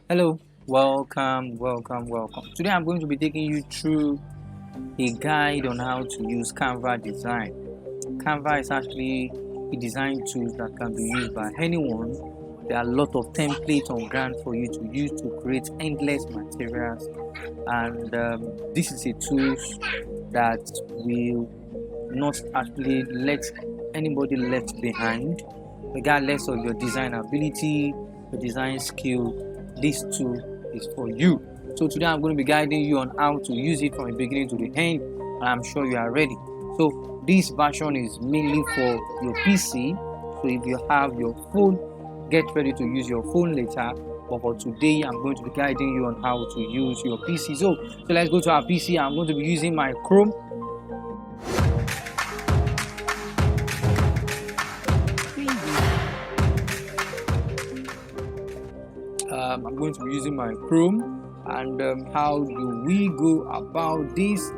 Hello, welcome. Today I'm going to be taking you through a guide on how to use Canva Design. Canva is actually a design tool that can be used by anyone. There are a lot of templates on ground for you to use to create endless materials, and this is a tool that will not actually let anybody left behind, regardless of your design ability, your design skill. This tool is for you. So today I'm going to be guiding you on how to use it from the beginning to the end, and I'm sure you are ready. So this version is mainly for your PC. So if you have your phone, get ready to use your phone later. But for today, I'm going to be guiding you on how to use your PC. So let's go to our PC. I'm going to be using my Chrome. I'm going to be using my Chrome. And how do we go about this?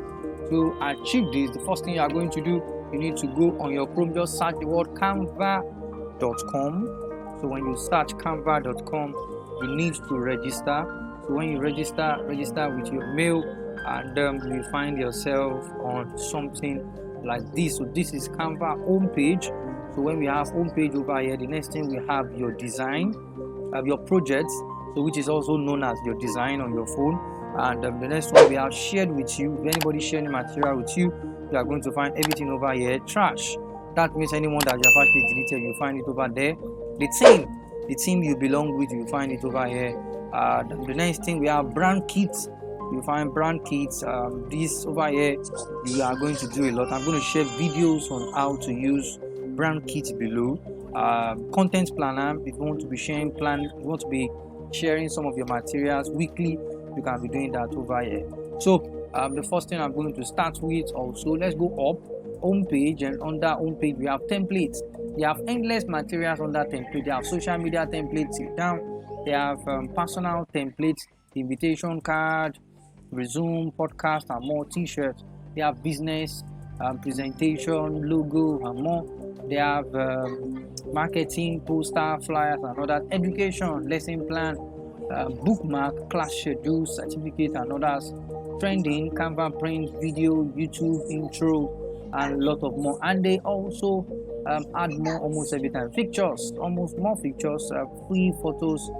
To achieve this, the first thing you are going to do, you need to go on your Chrome, just search the word canva.com. So when you search canva.com, you need to register. So when you register with your mail, and you find yourself on something like this. So this is Canva homepage. So when we have homepage over here, the next thing we have your design, your projects, so which is also known as your design on your phone. And the next one we have shared with you. If anybody sharing material with you, you are going to find everything over here. Trash, that means anyone that you have actually deleted, you find it over there. The team you belong with, you find it over here. The next thing we have brand kits. You find brand kits. This over here, you are going to do a lot. I'm going to share videos on how to use brand kits below. Content planner, if you want to be sharing sharing some of your materials weekly, you can be doing that over here. So the first thing I'm going to start with, also let's go up home page, and under home page we have templates. They have endless materials on that template. They have social media templates, sit down. They have personal templates, invitation card, resume, podcast, and more. T-shirts. They have business, presentation, logo, and more. They have marketing, poster, flyers, and others. Education, lesson plan, bookmark, class schedule, certificate, and others. Trending, Canva print, video, YouTube intro, and a lot of more. And they also add more almost every time. Pictures, almost more pictures, free photos,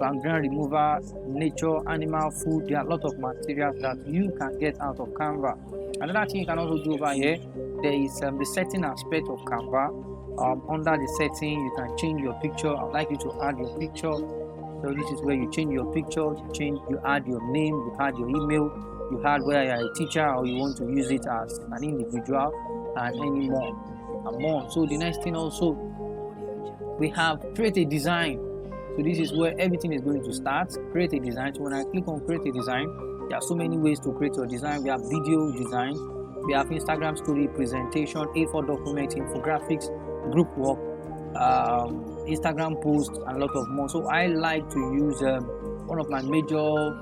background remover, nature, animal, food. There are a lot of materials that you can get out of Canva. Another thing you can also do over here, there is the setting aspect of Canva. Under the setting, you can change your picture. I'd like you to add your picture. So this is where you change your picture, you add your name, you add your email, you add whether you're a teacher or you want to use it as an individual, and any more and more. So the next thing also, we have create a design. So this is where everything is going to start. Create a design. So when I click on create a design, there are so many ways to create your design. We have video design, we have Instagram story, presentation, A4 document, infographics, group work, Instagram posts, and a lot of more. So I like to use one of my major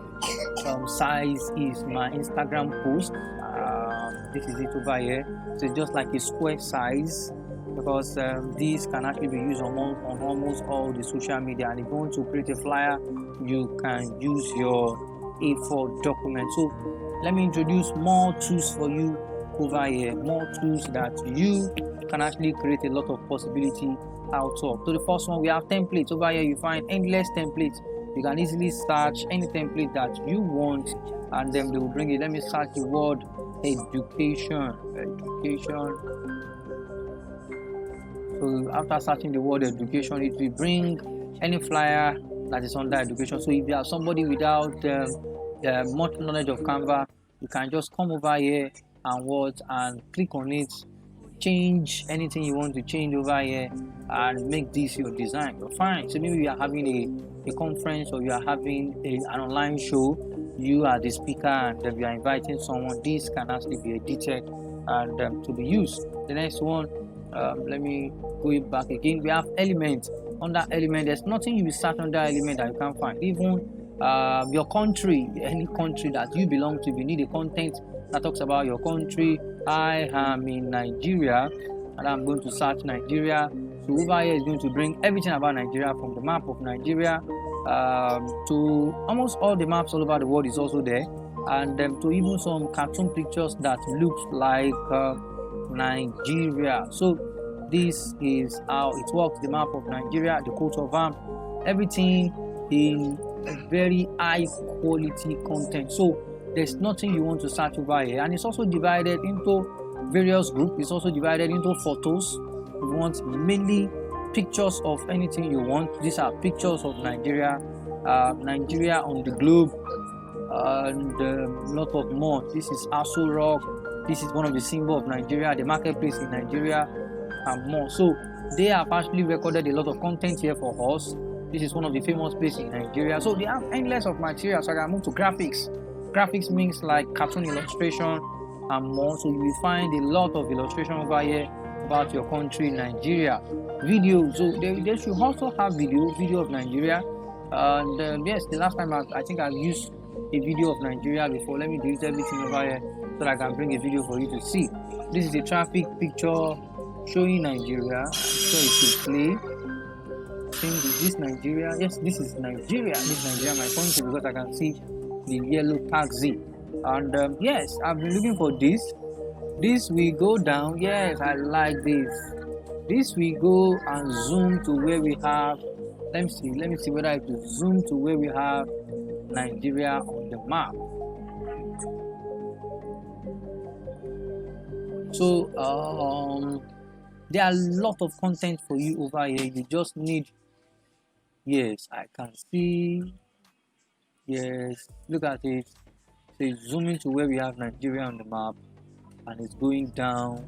size is my Instagram post. This is it over here. So it's just like a square size, because these can actually be used on almost all the social media. And if you want to create a flyer, you can use your A4 document. So let me introduce more tools for you over here, more tools that you can actually create a lot of possibility out of. So the first one, we have templates. Over here you find endless templates. You can easily search any template that you want, and then they will bring it. Let me search the word education. So after searching the word education, it will bring any flyer that is under education. So if you are somebody without much knowledge of Canva, you can just come over here and click on it, change anything you want to change over here, and make this your design. You're fine. So maybe you are having a conference, or you are having an online show, you are the speaker, and you are inviting someone. This can actually be edited and to be used. The next one, let me go back again. We have elements. Under element, there's nothing you will search under element that you can't find. Even your country, any country that you belong to, if you need a content that talks about your country. I am in Nigeria, and I'm going to search Nigeria. So over here is going to bring everything about Nigeria, from the map of Nigeria to almost all the maps all over the world is also there, and to even some cartoon pictures that looks like Nigeria. So this is how it works: the map of Nigeria, the coat of arms, everything in a very high quality content. So there's nothing you want to search over here, and it's also divided into various groups. It's also divided into photos. You want mainly pictures of anything you want. These are pictures of Nigeria, Nigeria on the globe, and a lot of more. This is Aso Rock. This is one of the symbols of Nigeria, the marketplace in Nigeria, and more. So they have actually recorded a lot of content here for us. This is one of the famous places in Nigeria. So they have endless of material. So I can move to graphics. Graphics means like cartoon illustration and more. So you will find a lot of illustration over here about your country, Nigeria. Video. So they should also have video of Nigeria. And yes, the last time I think I've used a video of Nigeria before. Let me delete everything over here so that I can bring a video for you to see. This is a traffic picture showing Nigeria. I'm sure it should play. Is this Nigeria? Yes, this is Nigeria. This is Nigeria, my country, because I can see the yellow taxi. And yes, I've been looking for this. This we go down. Yes, I like this. This we go and zoom to where we have. Let me see whether I can zoom to where we have Nigeria on the map. So there are a lot of content for you over here. You just need. Yes, I can see. Yes, look at it. So it's zooming to where we have Nigeria on the map, and it's going down,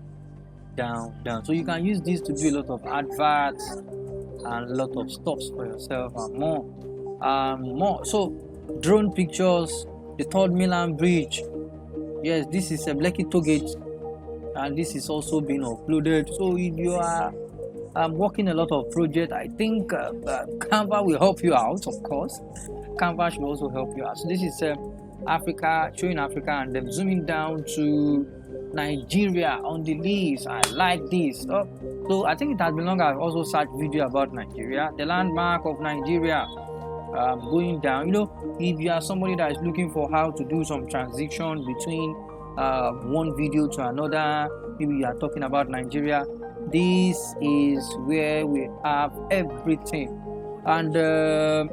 down, down. So you can use this to do a lot of adverts and a lot of stuff for yourself and more. So drone pictures, the Third Milan Bridge. Yes, this is a Blackie Tollgate, and this is also being uploaded. So if you are working a lot of projects, I think Canva will help you out. Of course, Canva should also help you out. So this is Africa, showing Africa, and then zooming down to Nigeria on the leaves. I like this. So I think it has been long I've also searched video about Nigeria, the landmark of Nigeria. Going down, you know, if you are somebody that is looking for how to do some transition between one video to another, maybe you are talking about Nigeria, this is where we have everything. And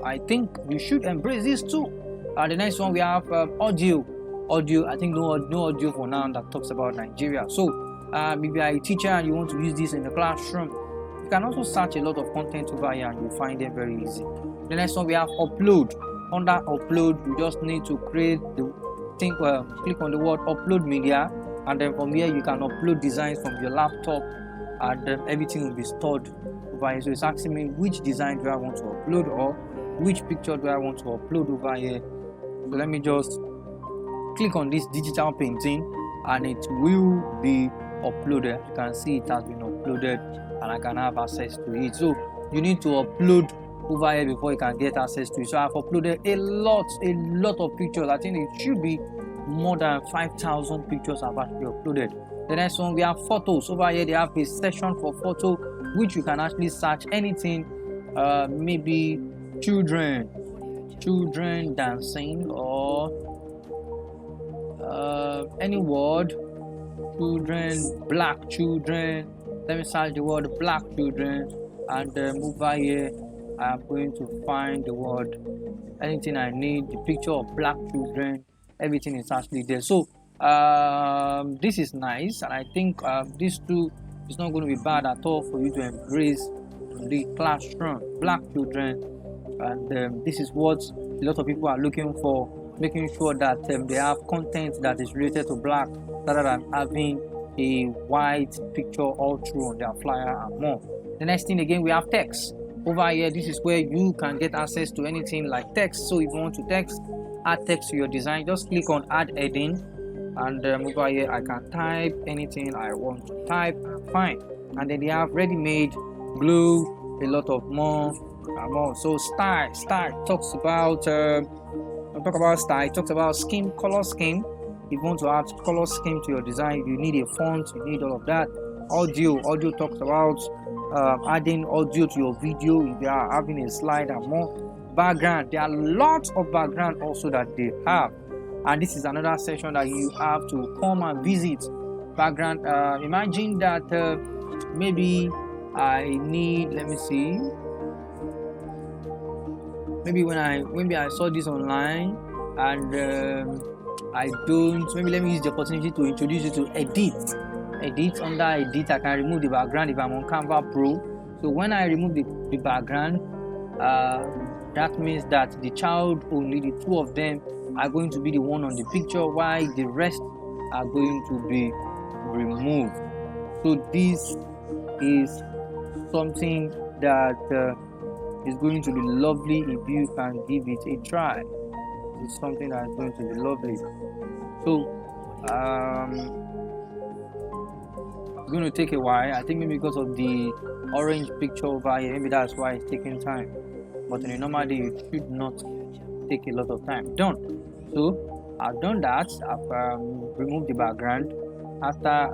I think you should embrace this too. The next one we have audio. I think no audio for now that talks about Nigeria. So if you are a teacher and you want to use this in the classroom, you can also search a lot of content over here and you'll find them very easy. The next one we have upload. Under upload, you just need to create the thing. Click on the word upload media, and then from here you can upload designs from your laptop, and everything will be stored over here. So it's asking me which design do I want to upload, or which picture do I want to upload over here. So let me just click on this digital painting, and it will be uploaded. You can see it has been uploaded, and I can have access to it. So you need to upload over here before you can get access to it. So I've uploaded a lot of pictures. I think it should be more than 5,000 pictures I've actually uploaded. The next one we have photos. Over here they have a section for photo, which you can actually search anything, maybe children dancing, or any word, children, black children. Let me search the word black children, and over here I'm going to find the word, anything I need, the picture of black children, everything is actually there. So this is nice, and I think this too is not going to be bad at all for you to embrace the classroom, black children. And this is what a lot of people are looking for, making sure that they have content that is related to black, rather than having a white picture all through on their flyer and more. The next thing again, we have text. Over here, this is where you can get access to anything like text. So if you want to add text to your design, just click on add heading, and over here I can type anything I want to type. Fine. And then they have ready-made, glue, a lot of more. So style talks about style. It talks about scheme, color scheme. If you want to add color scheme to your design, you need a font, you need all of that. Audio talks about adding audio to your video, if you are having a slide and more background, there are lots of background also that they have, and this is another section that you have to come and visit. Background, imagine that maybe I need, let me see, maybe I saw this online and I don't, maybe let me use the opportunity to introduce you to edit. Under edit, I can remove the background if I'm on Canva Pro. So when I remove the background, that means that the child, only the two of them are going to be the one on the picture, while the rest are going to be removed. So this is something that is going to be lovely if you can give it a try. It's something that is going to be lovely. So it's going to take a while. I think maybe because of the orange picture over here, maybe that's why it's taking time. But in a normal day, it should not take a lot of time. Done. So I've done that. I've removed the background. After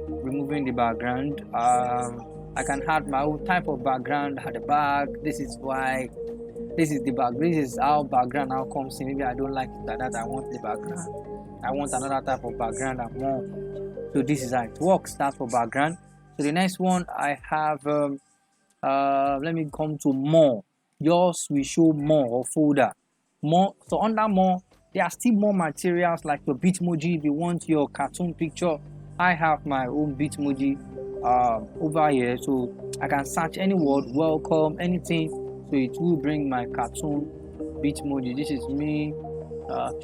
removing the background, I can add my own type of background at the back. This is the back. This is how background now comes in. Maybe I don't like it like that. I want the background. I want another type of background and more. So this is how it works. That's for background. So the next one I have, let me come to more. Yours will show more, or folder more. So under more, there are still more materials like your Bitmoji. If you want your cartoon picture, I have my own Bitmoji over here, so I can search any word, welcome, anything, so it will bring my cartoon Bitmoji. This is me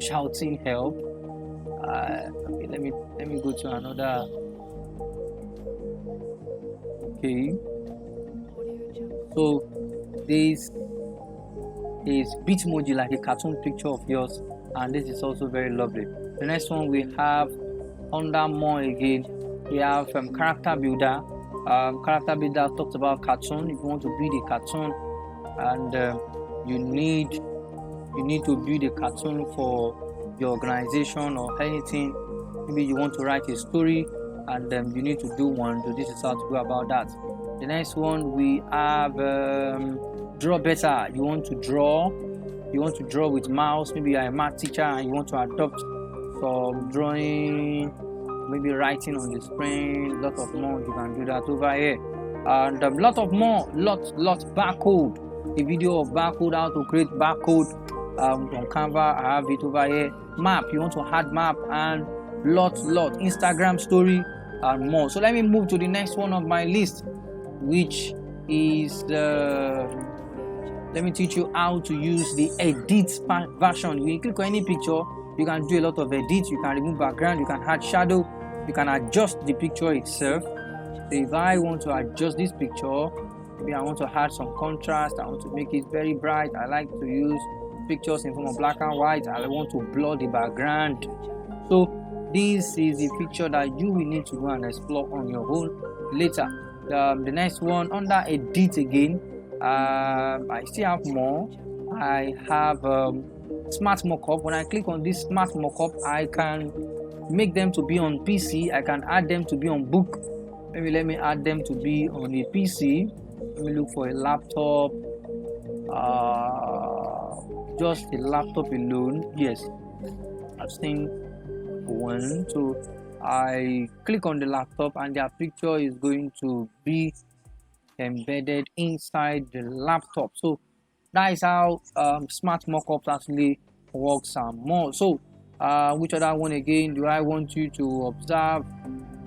shouting help. Okay, let me go to another. Okay, so this is Bitmoji, like a cartoon picture of yours, and this is also very lovely. The next one we have under more again, we have character builder. Character builder talks about cartoon. If you want to build a cartoon, and you need to build a cartoon for your organization or anything, maybe you want to write a story and you need to do one. So this is how to go about that. The next one we have draw better. You want to draw with mouse. Maybe you're a math teacher and you want to adopt some drawing, maybe writing on the screen, lot of more. You can do that over here, and lot of more, lots barcode. A video of barcode, how to create barcode on Canva. I have it over here. Map, you want to add map, and lot Instagram story and more. So let me move to the next one of my list, which is let me teach you how to use the edit version. You click on any picture, you can do a lot of edits. You can remove background, you can add shadow, you can adjust the picture itself. So if I want to adjust this picture, maybe I want to add some contrast, I want to make it very bright. I like to use pictures in form of black and white. I want to blur the background. So this is a feature that you will need to go and explore on your own later. The next one under edit again, I still have more. I have smart mockup. When I click on this smart mockup, I can make them to be on PC. I can add them to be on book. Maybe let me add them to be on a PC. Let me look for a laptop. Just a laptop alone. Yes, I've seen one. So I click on the laptop and their picture is going to be embedded inside the laptop. So that is how smart mockups actually works and more. So which other one again do I want you to observe?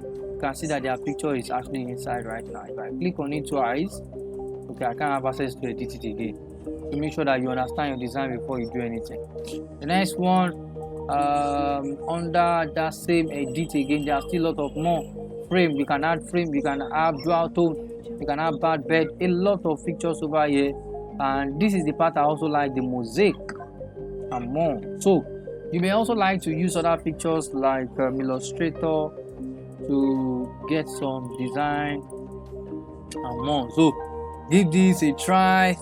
You can see that their picture is actually inside right now. If I click on it twice, okay, I can't have access to edit it again. To make sure that you understand your design before you do anything. The next one, under that same edit again, there are still a lot of more frame. You can add frame, you can have dual tone, you can have bad bed, a lot of features over here. And this is the part I also like, the mosaic and more. So you may also like to use other features like Illustrator to get some design and more. So give this a try.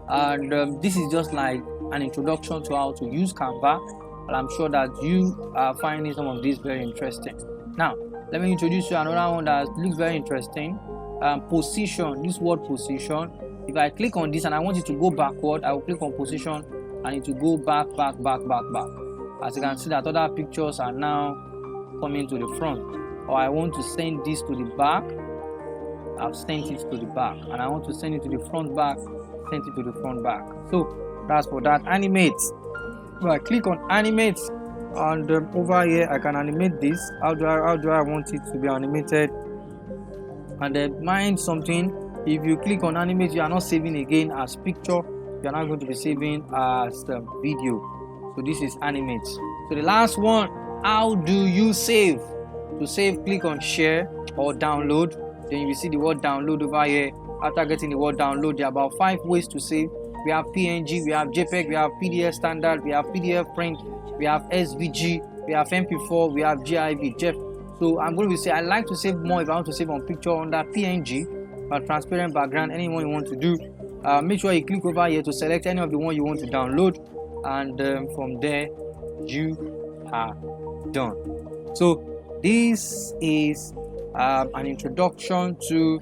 And this is just like an introduction to how to use Canva, and I'm sure that you are finding some of this very interesting. Now let me introduce you another one that looks very interesting. position, this word position. If I click on this and I want it to go backward, I will click on position and it will go back. As you can see that other pictures are now coming to the front. Or I want to send this to the back, I've sent it to the back, and I want to send it to the front back, send it to the front back. So that's for that. Animate. So I click on animate, and over here I can animate this. How do I want it to be animated? And mind something, if you click on animate, you are not saving again as picture, you are not going to be saving as video. So this is animate. So the last one, how do you save? To save, click on share or download. Then you will see the word download over here. After getting the word download, there are about 5 ways to save. We have PNG, we have JPEG, we have PDF standard, we have PDF print, we have SVG, we have MP4, we have GIF. So I'm going to say I like to save more if I want to save on picture under PNG, transparent background, anyone you want to do. Make sure you click over here to select any of the one you want to download, and from there you are done. So this is an introduction to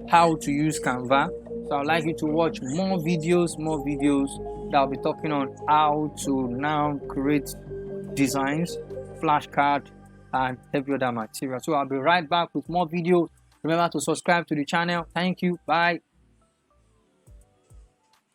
how to use Canva. So I'd like you to watch more videos that will be talking on how to now create designs, flashcards, and every other material. So I'll be right back with more videos. Remember to subscribe to the channel. Thank you. Bye.